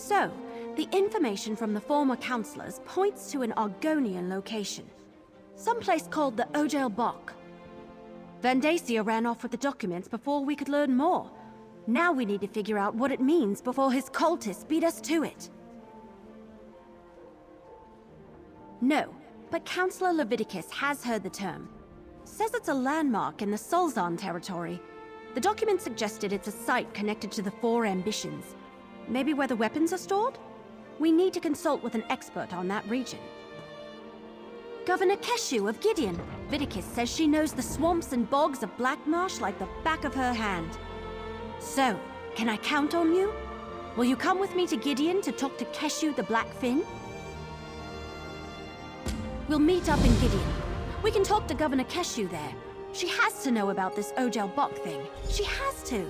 So, the information from the former councillors points to an Argonian location. Someplace called the Ogel Bok. Vandacia ran off with the documents before we could learn more. Now we need to figure out what it means before his cultists beat us to it. No, but Councillor Leviticus has heard the term. Says it's a landmark in the Sulzan territory. The document suggested it's a site connected to the Four Ambitions. Maybe where the weapons are stored? We need to consult with an expert on that region. Governor Keshu of Gideon. Viticus says she knows the swamps and bogs of Black Marsh like the back of her hand. So, can I count on you? Will you come with me to Gideon to talk to Keshu the Blackfin? We'll meet up in Gideon. We can talk to Governor Keshu there. She has to know about this Ogel Bok thing. She has to.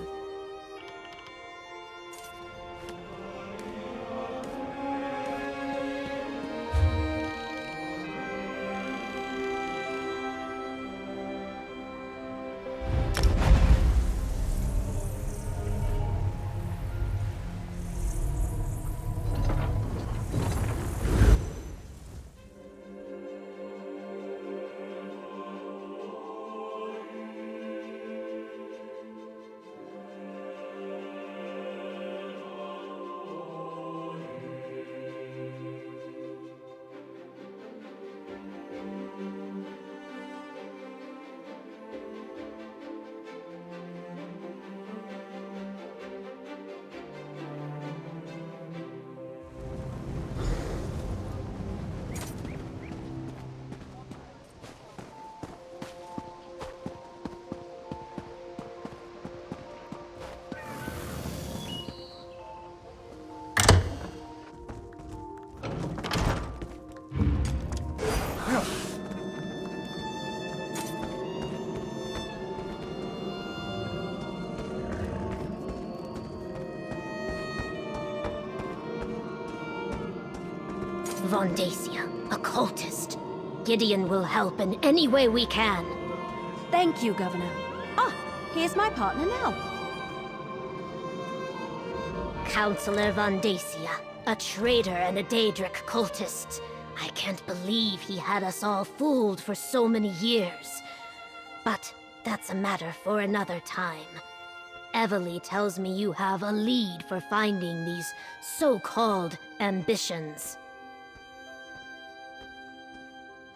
Vondacia, a cultist. Gideon will help in any way we can. Thank you, Governor. Ah, here's my partner now. Councillor Vondacia, a traitor and a Daedric cultist. I can't believe he had us all fooled for so many years. But that's a matter for another time. Evely tells me you have a lead for finding these so-called ambitions.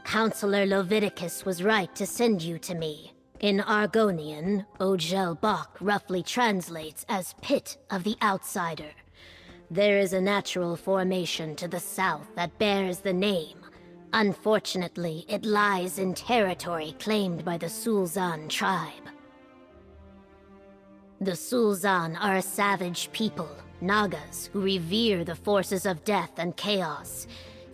Councillor Leviticus was right to send you to me. In Argonian, Ogel Bok roughly translates as Pit of the Outsider. There is a natural formation to the south that bears the name. Unfortunately, it lies in territory claimed by the Sulzan tribe. The Sulzan are a savage people, Nagas, who revere the forces of death and chaos.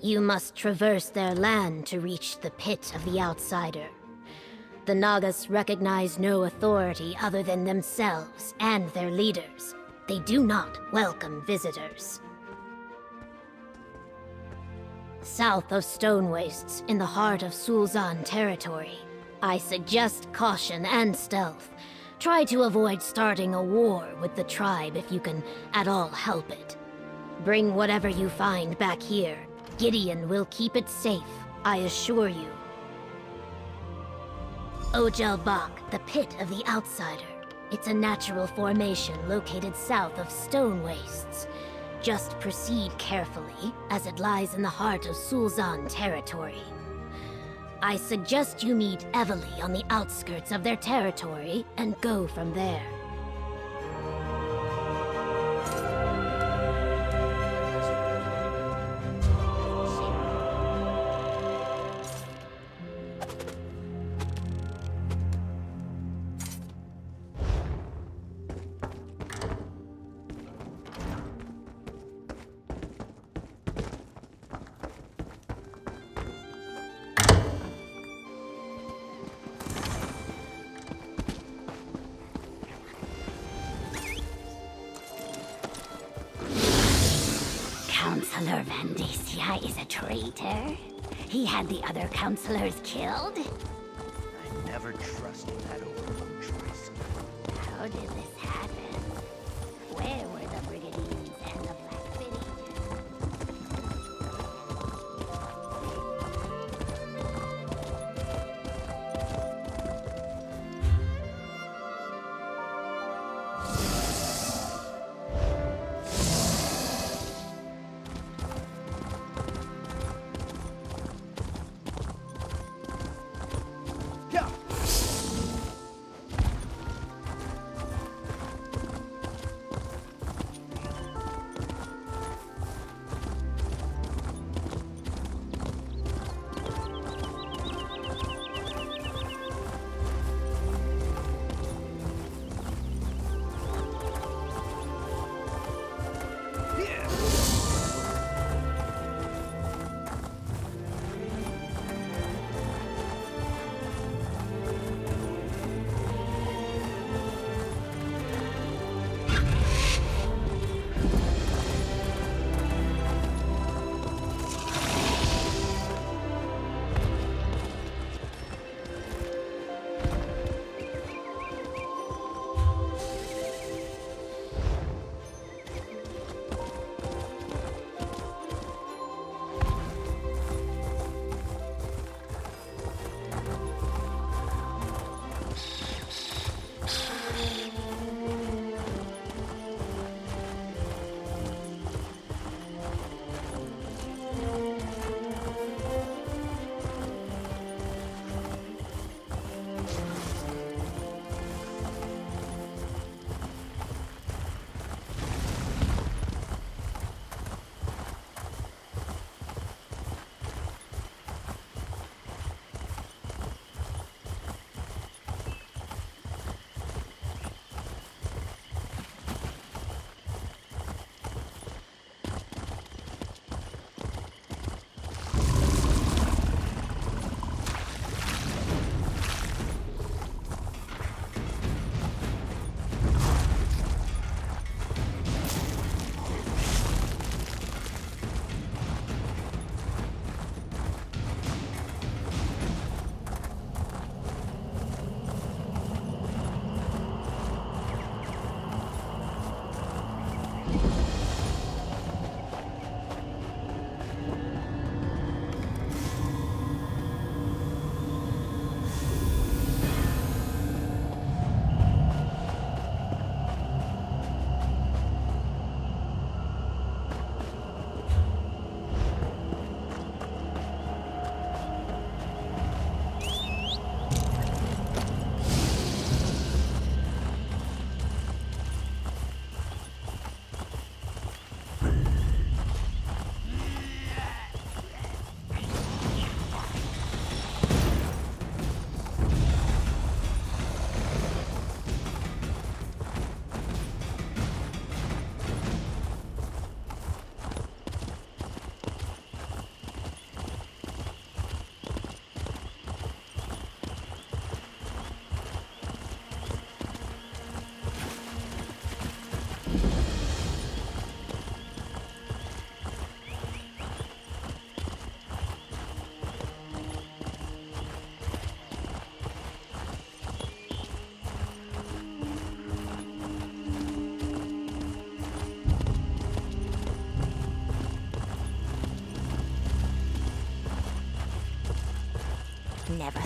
You must traverse their land to reach the Pit of the Outsider. The Nagas recognize no authority other than themselves and their leaders. They do not welcome visitors. South of Stone Wastes, in the heart of Sulzan territory, I suggest caution and stealth. Try to avoid starting a war with the tribe if you can at all help it. Bring whatever you find back here. Gideon will keep it safe, I assure you. Ogel Bok, the Pit of the Outsider. It's a natural formation located south of Stone Wastes. Just proceed carefully, as it lies in the heart of Sulzan territory. I suggest you meet Evely on the outskirts of their territory and go from there. Councillor Vandacia is a traitor. He had the other councillors killed. I never trusted that overload choice. How did this happen? Where were the Brigandines and the Black City?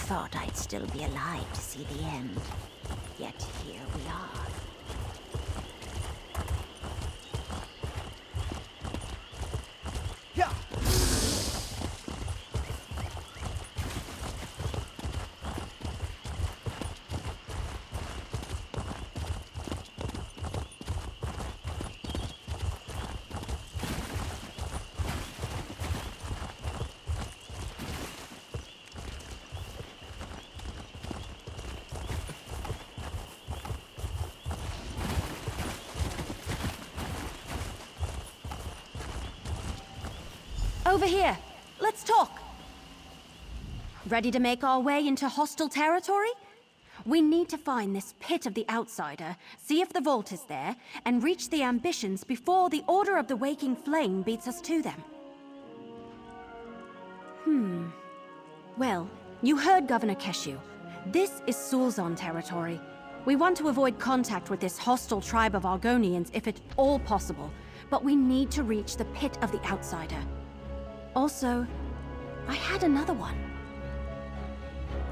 thought I'd still be alive to see the end. Yet here we are. Yeah. Over here. Let's talk. Ready to make our way into hostile territory? We need to find this pit of the outsider, see if the vault is there, and reach the ambitions before the Order of the Waking Flame beats us to them. Well, you heard Governor Keshu. This is Sulzon territory. We want to avoid contact with this hostile tribe of Argonians if at all possible, but we need to reach the pit of the outsider. Also, I had another one.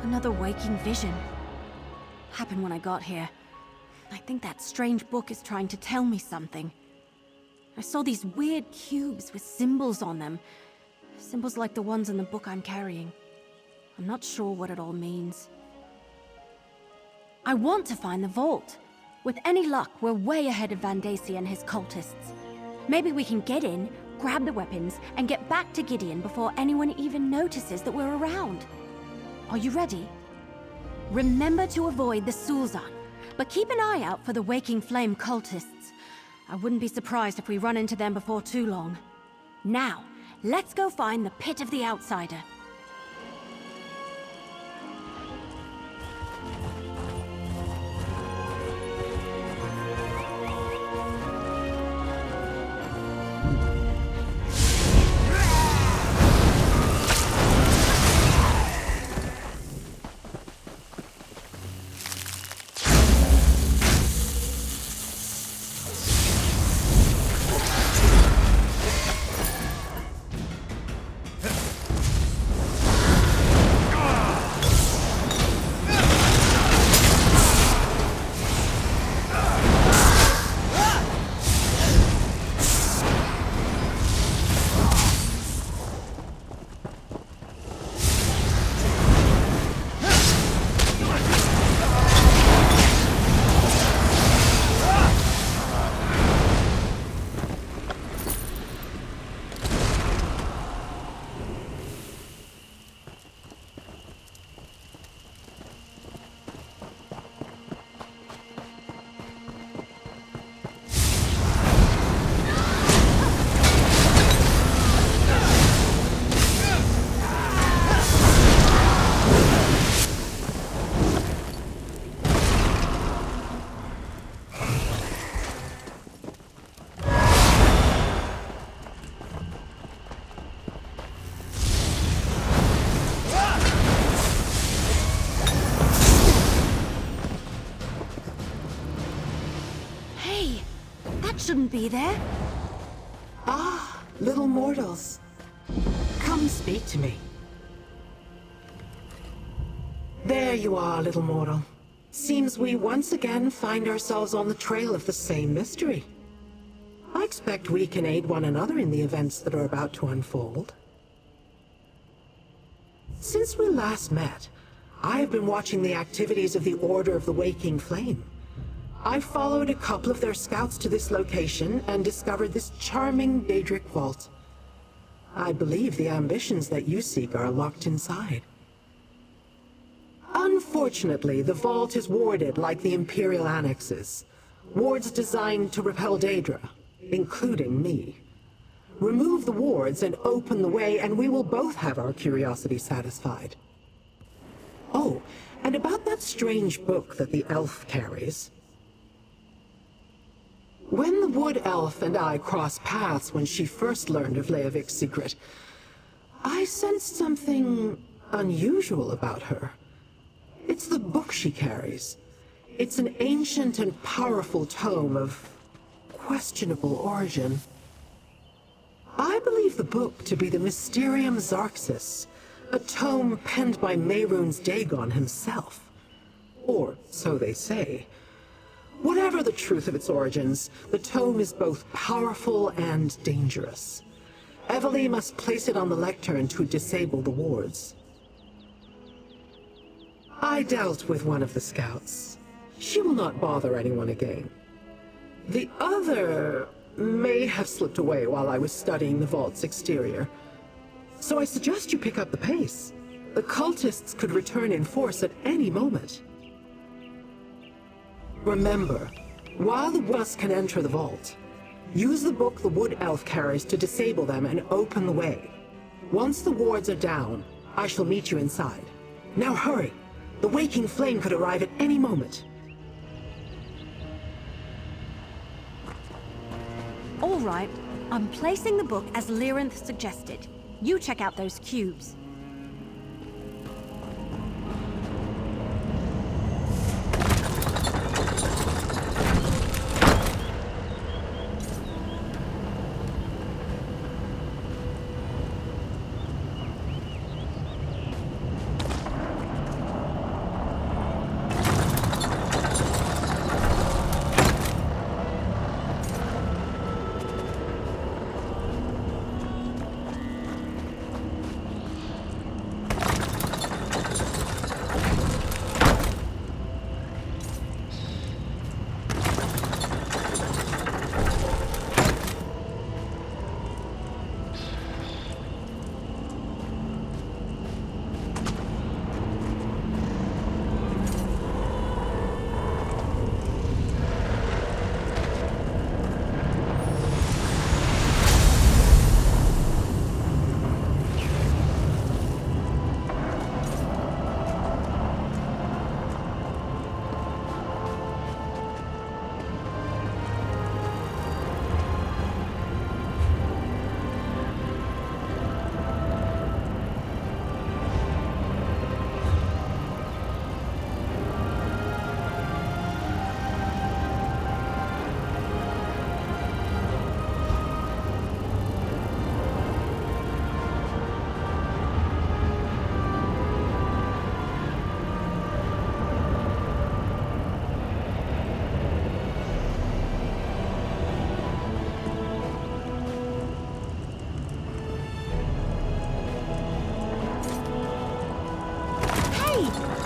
Another waking vision. Happened when I got here. I think that strange book is trying to tell me something. I saw these weird cubes with symbols on them. Symbols like the ones in the book I'm carrying. I'm not sure what it all means. I want to find the vault. With any luck, we're way ahead of Vandacia and his cultists. Maybe we can get in, grab the weapons, and get back to Gideon before anyone even notices that we're around. Are you ready? Remember to avoid the Sulzon, but keep an eye out for the Waking Flame cultists. I wouldn't be surprised if we run into them before too long. Now, let's go find the pit of the outsider. Shouldn't be there. Ah, little mortals. Come speak to me. There you are, little mortal. Seems we once again find ourselves on the trail of the same mystery. I expect we can aid one another in the events that are about to unfold. Since we last met, I have been watching the activities of the Order of the Waking Flame. I followed a couple of their scouts to this location and discovered this charming Daedric vault. I believe the ambitions that you seek are locked inside. Unfortunately, the vault is warded like the Imperial annexes. Wards designed to repel Daedra, including me. Remove the wards and open the way, and we will both have our curiosity satisfied. Oh, and about that strange book that the elf carries. When the wood elf and I crossed paths when she first learned of Leovik's secret, I sensed something unusual about her. It's the book she carries. It's an ancient and powerful tome of questionable origin. I believe the book to be the Mysterium Xarxis, A tome penned by Mehrunes Dagon himself. Or so they say. Whatever the truth of its origins, the tome is both powerful and dangerous. Evely must place it on the lectern to disable the wards. I dealt with one of the scouts. She will not bother anyone again. The other may have slipped away while I was studying the vault's exterior. So I suggest you pick up the pace. The cultists could return in force at any moment. Remember, while the bus can enter the vault, use the book the Wood Elf carries to disable them and open the way. Once the wards are down, I shall meet you inside. Now hurry! The waking flame could arrive at any moment. All right, I'm placing the book as Lyranth suggested. You check out those cubes.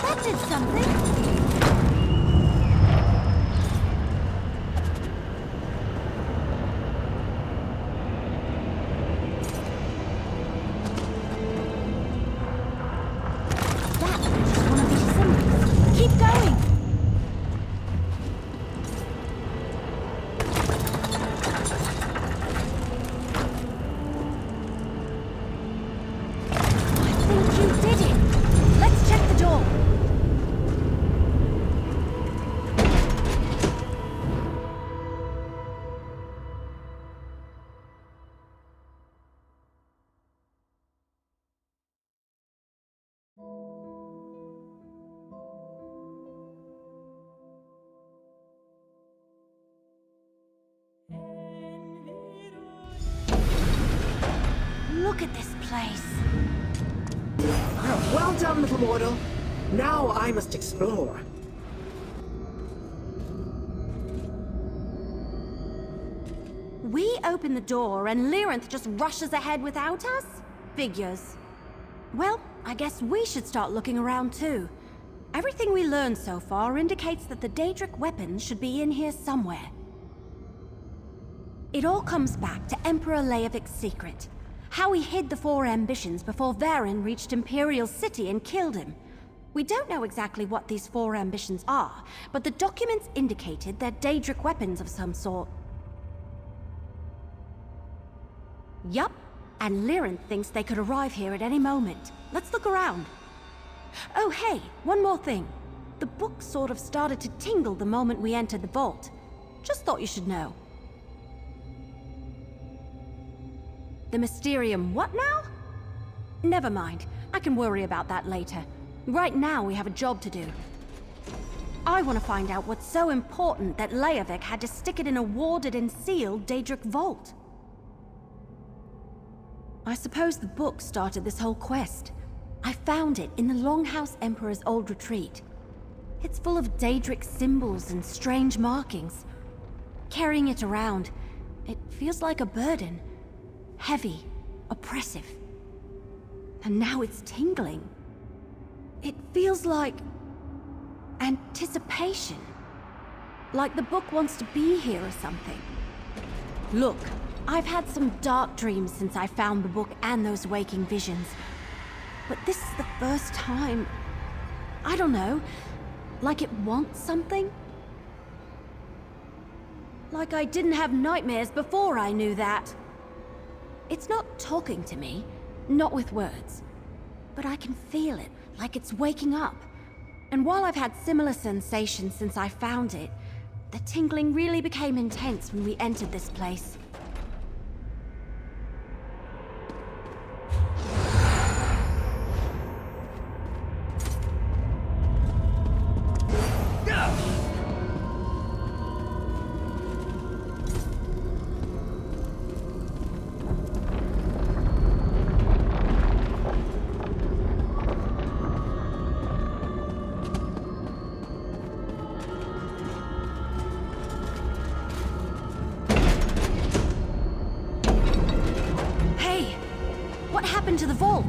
That did something! Look at this place. Well done, little mortal. Now I must explore. We open the door and Lyranth just rushes ahead without us? Figures. Well, I guess we should start looking around too. Everything we learned so far indicates that the Daedric weapons should be in here somewhere. It all comes back to Emperor Leovic's secret. How he hid the four ambitions before Varen reached Imperial City and killed him. We don't know exactly what these four ambitions are, but the documents indicated they're Daedric weapons of some sort. Yup, and Lyranth thinks they could arrive here at any moment. Let's look around. Oh hey, one more thing. The book sort of started to tingle the moment we entered the vault. Just thought you should know. The Mysterium what now? Never mind. I can worry about that later. Right now we have a job to do. I want to find out what's so important that Leovic had to stick it in a warded and sealed Daedric vault. I suppose the book started this whole quest. I found it in the Longhouse Emperor's old retreat. It's full of Daedric symbols and strange markings. Carrying it around, it feels like a burden. Heavy, oppressive. And now it's tingling. It feels like anticipation. Like the book wants to be here or something. Look, I've had some dark dreams since I found the book and those waking visions. But this is the first time... I don't know, like it wants something? Like I didn't have nightmares before I knew that. It's not talking to me, not with words. But I can feel it, like it's waking up. And while I've had similar sensations since I found it, the tingling really became intense when we entered this place. To the vault.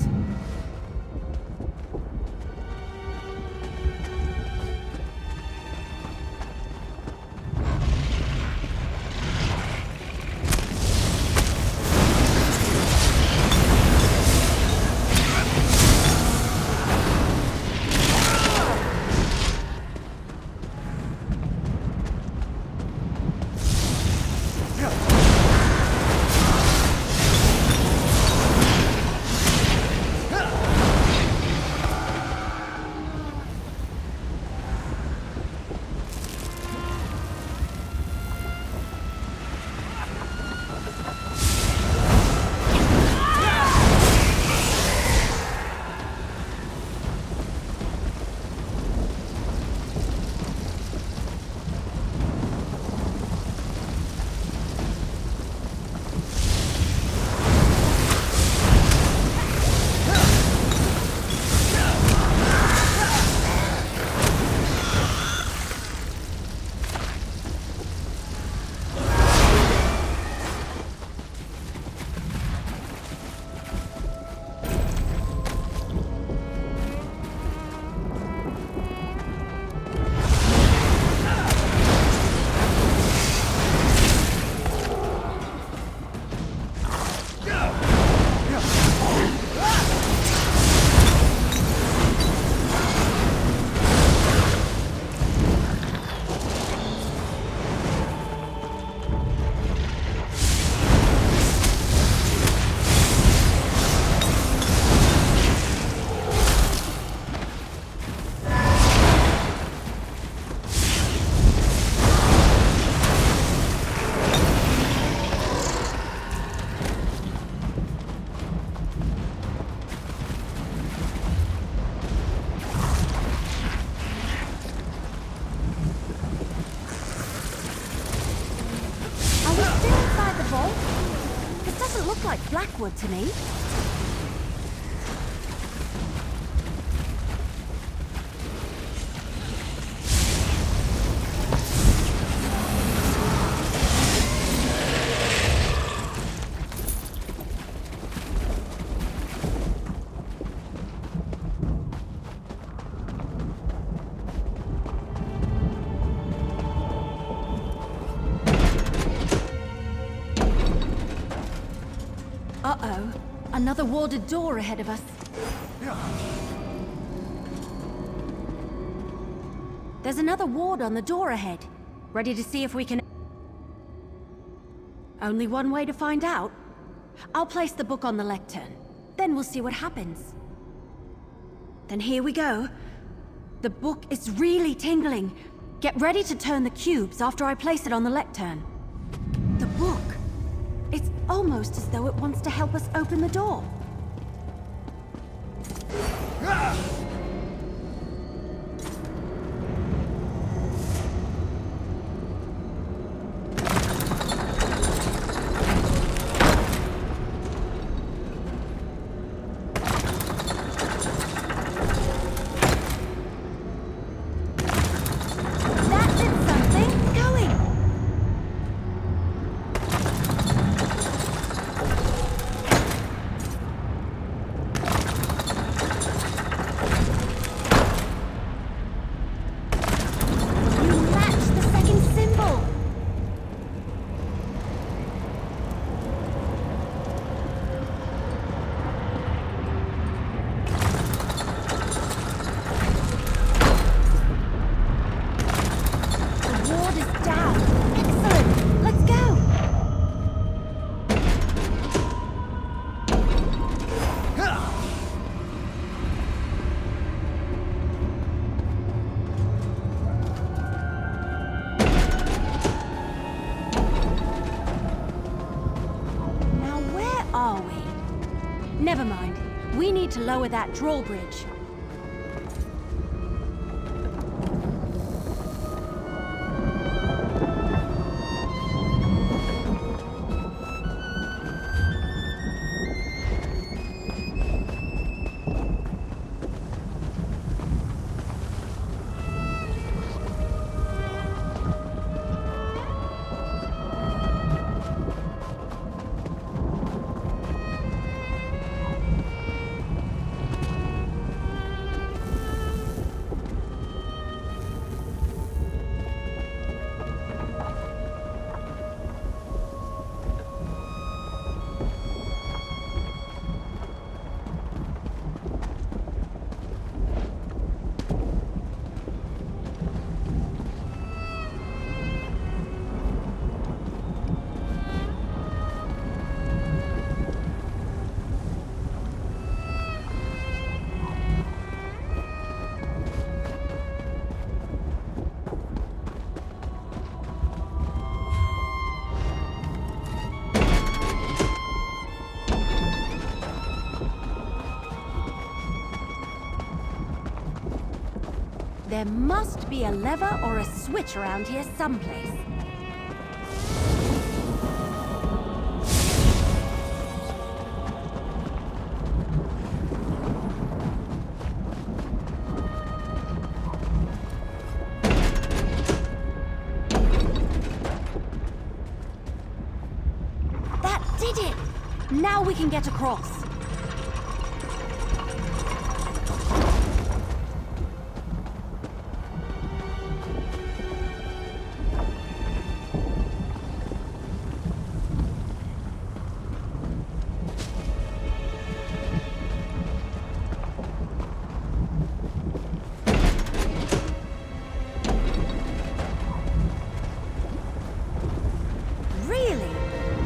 Like Blackwood to me. Uh-oh. Another warded door ahead of us. There's another ward on the door ahead. Ready to see if we can... Only one way to find out. I'll place the book on the lectern. Then we'll see what happens. Then here we go. The book is really tingling. Get ready to turn the cubes after I place it on the lectern. The book. It's almost as though it wants to help us open the door. Never mind. We need to lower that drawbridge. There must be a lever or a switch around here someplace. That did it! Now we can get across.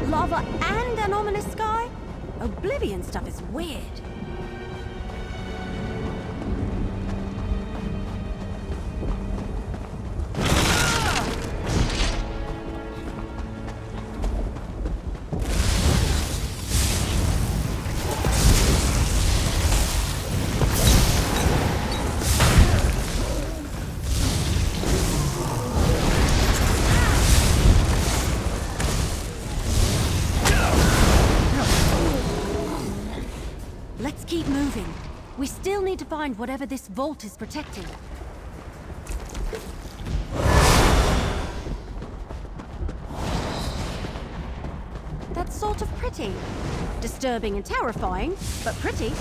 Lava and an ominous sky? Oblivion stuff is weird. Let's keep moving. We still need to find whatever this vault is protecting. That's sort of pretty. Disturbing and terrifying, but pretty.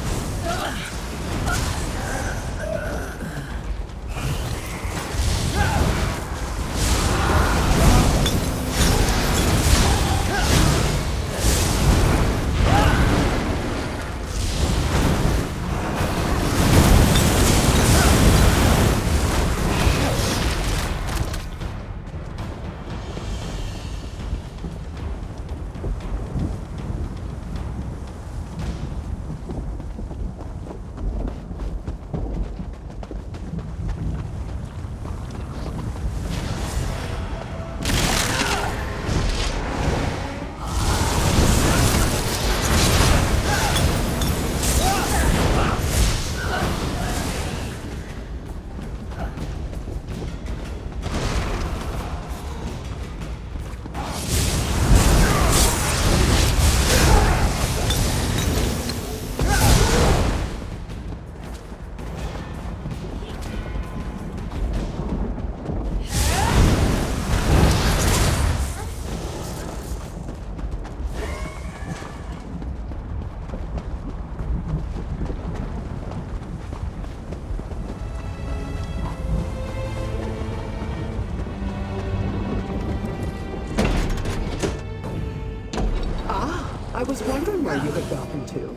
I was wondering where you had gotten to.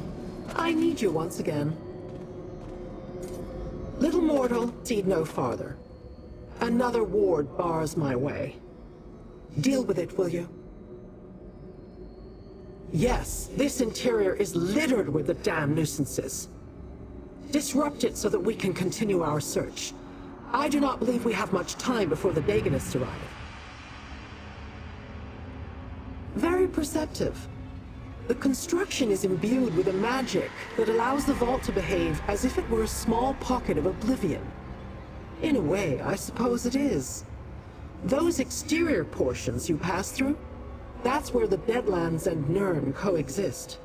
I need you once again. Little mortal, proceed no farther. Another ward bars my way. Deal with it, will you? Yes, this interior is littered with the damn nuisances. Disrupt it so that we can continue our search. I do not believe we have much time before the Dagonists arrive. Very perceptive. The construction is imbued with a magic that allows the vault to behave as if it were a small pocket of oblivion. In a way, I suppose it is. Those exterior portions you pass through, that's where the Deadlands and Nirn coexist.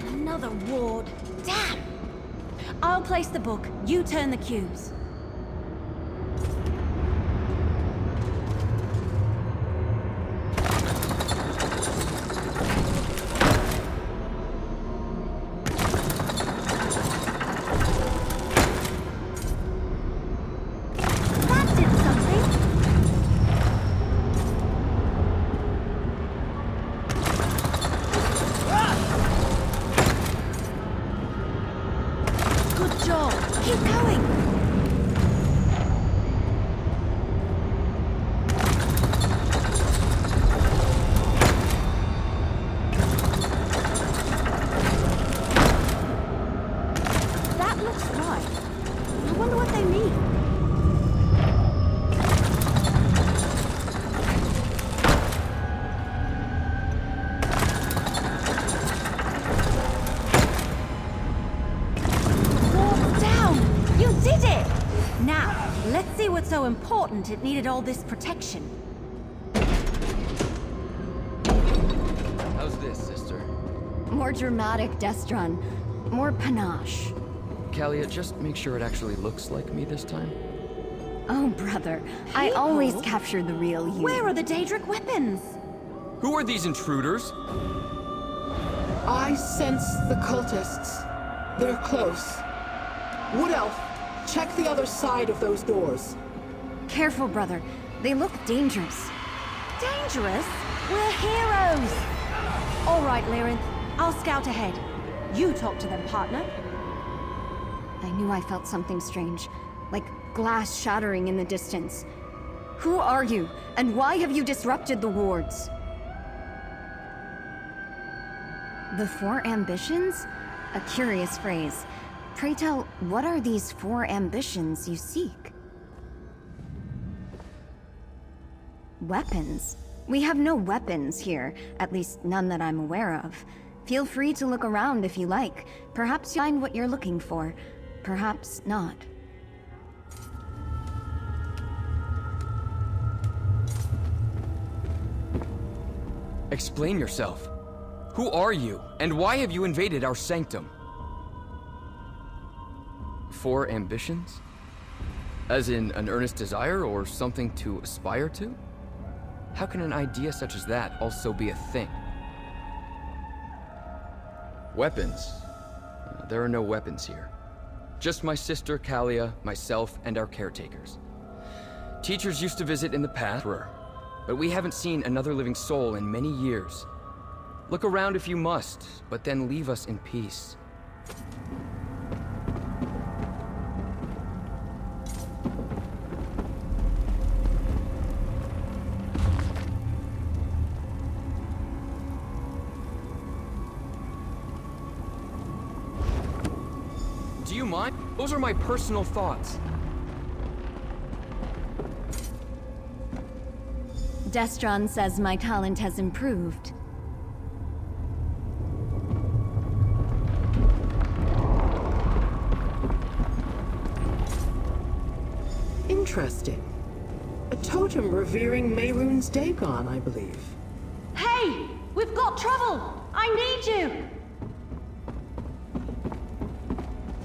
Another ward. Damn! I'll place the book, you turn the cubes. That did something! Good job! Keep going! That looks right. I wonder what they mean. Wall's down! You did it! Now, let's see what's so important it needed all this protection. How's this, sister? More dramatic, Destron. More panache. Kalia, just make sure it actually looks like me this time. Oh, brother. I People? always capture the real you. Where are the Daedric weapons? Who are these intruders? I sense the cultists. They're close. Wood Elf, check the other side of those doors. Careful, brother. They look dangerous. Dangerous? We're heroes! All right, Lyrinth. I'll scout ahead. You talk to them, partner. I knew I felt something strange. Like glass shattering in the distance. Who are you? And why have you disrupted the wards? The four ambitions? A curious phrase. Pray tell, what are these four ambitions you seek? Weapons? We have no weapons here, at least none that I'm aware of. Feel free to look around if you like. Perhaps you'll find what you're looking for. Perhaps not. Explain yourself. Who are you, and why have you invaded our sanctum? Four ambitions? As in an earnest desire or something to aspire to? How can an idea such as that also be a thing? Weapons? There are no weapons here. Just my sister Kalia, myself, and our caretakers. Teachers used to visit in the past, but we haven't seen another living soul in many years. Look around if you must, but then leave us in peace. Do you mind? Those are my personal thoughts. Destron says my talent has improved. Interesting. A totem revering Mehrunes Dagon, I believe. Hey! We've got trouble! I need you!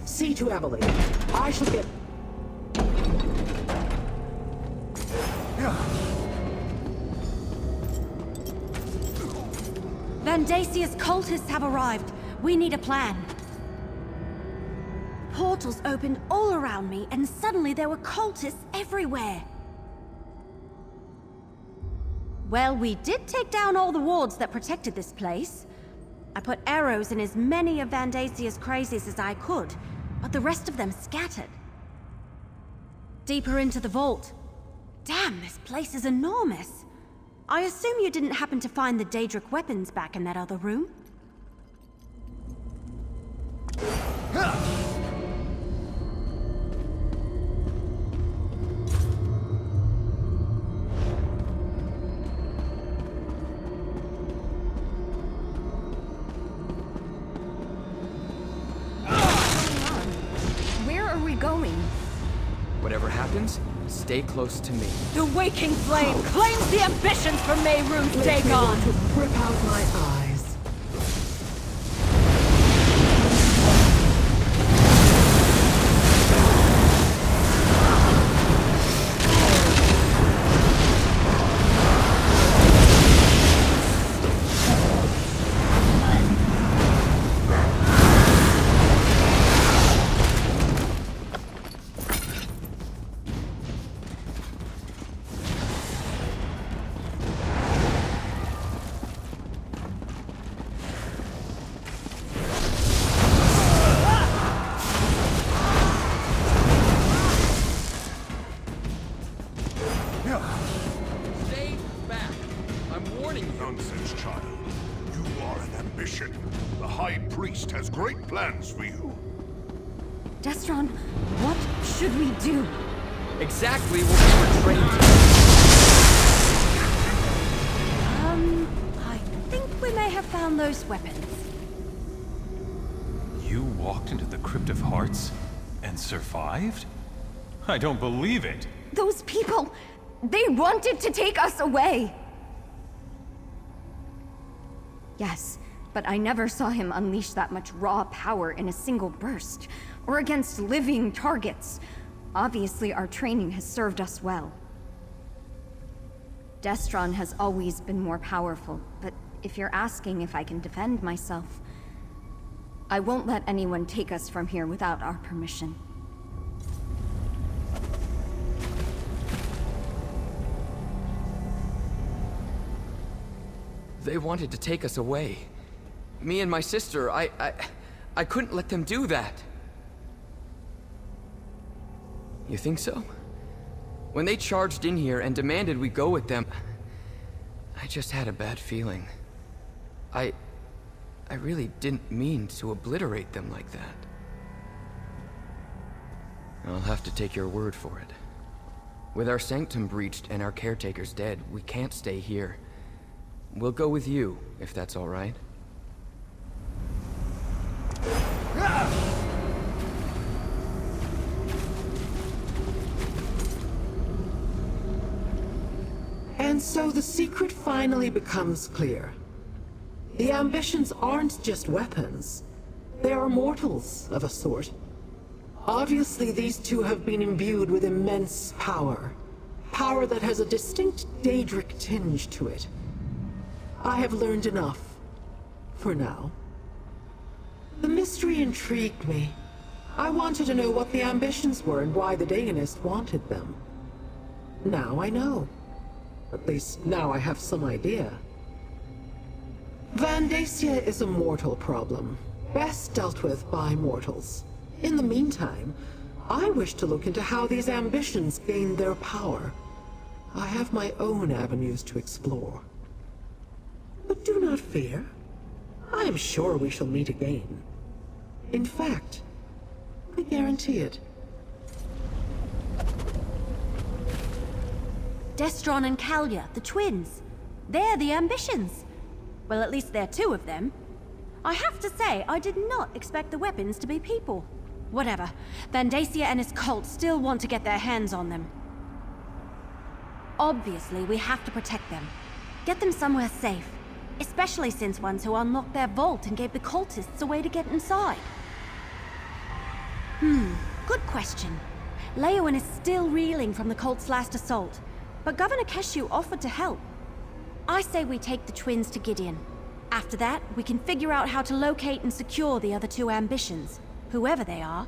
See to Emily. I shall get... Vandasia's cultists have arrived. We need a plan. Portals opened all around me, and suddenly there were cultists everywhere. Well, we did take down all the wards that protected this place. I put arrows in as many of Vandasia's crazies as I could, but the rest of them scattered. Deeper into the vault. Damn, this place is enormous. I assume you didn't happen to find the Daedric weapons back in that other room? we going? Whatever happens, stay close to me. The waking flame claims the ambitions for Mehrunes Makes me Dagon! want to rip out my eyes. Stay back! I'm warning you. Nonsense, child. You are an ambition. The High Priest has great plans for you. Destron, what should we do? Exactly what we were trained to. I think we may have found those weapons. You walked into the Crypt of Hearts and survived? I don't believe it. Those people, they wanted to take us away. Yes, but I never saw him unleash that much raw power in a single burst, or against living targets. Obviously, our training has served us well. Destron has always been more powerful, but if you're asking if I can defend myself, I won't let anyone take us from here without our permission. They wanted to take us away. Me and my sister, I couldn't let them do that. You think so? When they charged in here and demanded we go with them, I just had a bad feeling. I really didn't mean to obliterate them like that. I'll have to take your word for it. With our sanctum breached and our caretakers dead, we can't stay here. We'll go with you, if that's all right. And so the secret finally becomes clear. The ambitions aren't just weapons. They are mortals of a sort. Obviously, these two have been imbued with immense power. Power that has a distinct Daedric tinge to it. I have learned enough. For now. The mystery intrigued me. I wanted to know what the ambitions were and why the Dagonist wanted them. Now I know. At least now I have some idea. Vandacia is a mortal problem, best dealt with by mortals. In the meantime, I wish to look into how these ambitions gain their power. I have my own avenues to explore. But do not fear. I am sure we shall meet again. In fact, I guarantee it. Destron and Kalia, the twins. They're the ambitions. Well, at least there are two of them. I have to say, I did not expect the weapons to be people. Whatever. Vandacia and his cult still want to get their hands on them. Obviously, we have to protect them. Get them somewhere safe. Especially since ones who unlocked their vault and gave the cultists a way to get inside. Good question. Leowen is still reeling from the cult's last assault, but Governor Keshu offered to help. I say we take the twins to Gideon. After that, we can figure out how to locate and secure the other two ambitions, whoever they are.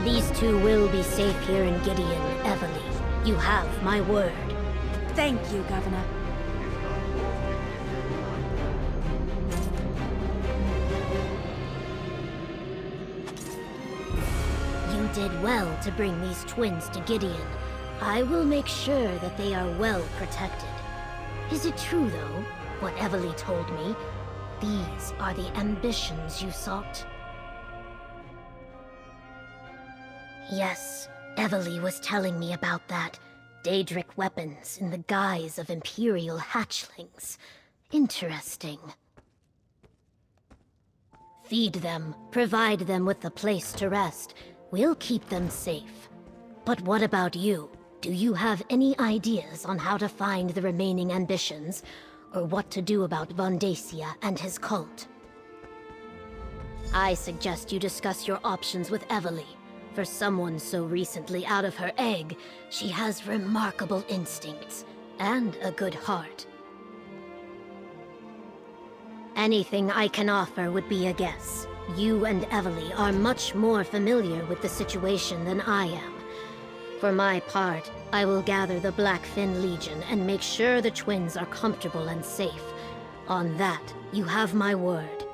These two will be safe here in Gideon, Evely. You have my word. Thank you, Governor. You did well to bring these twins to Gideon. I will make sure that they are well protected. Is it true, though, what Evely told me? These are the ambitions you sought? Yes, Evely was telling me about that. Daedric weapons in the guise of Imperial hatchlings. Interesting. Feed them, provide them with a place to rest. We'll keep them safe. But what about you? Do you have any ideas on how to find the remaining ambitions, or what to do about Vondacia and his cult? I suggest you discuss your options with Evely. For someone so recently out of her egg, she has remarkable instincts and a good heart. Anything I can offer would be a guess. You and Evely are much more familiar with the situation than I am. For my part, I will gather the Blackfin Legion and make sure the twins are comfortable and safe. On that, you have my word.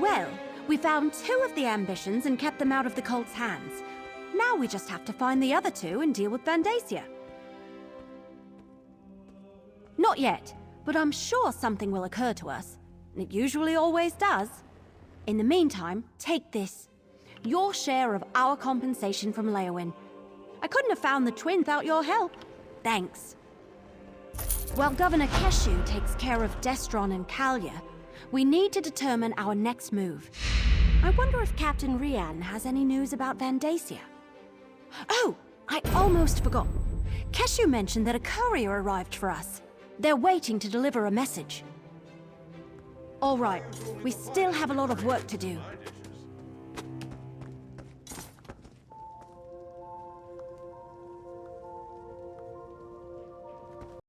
Well, we found 2 of the ambitions and kept them out of the cult's hands. Now we just have to find the other 2 and deal with Vondacia. Not yet, but I'm sure something will occur to us. It usually always does. In the meantime, take this. Your share of our compensation from Leowyn. I couldn't have found the twin without your help. Thanks. While Governor Keshu takes care of Destron and Kalia, we need to determine our next move. I wonder if Captain Rian has any news about Vondacia. Oh, I almost forgot. Keshu mentioned that a courier arrived for us. They're waiting to deliver a message. All right, we still have a lot of work to do,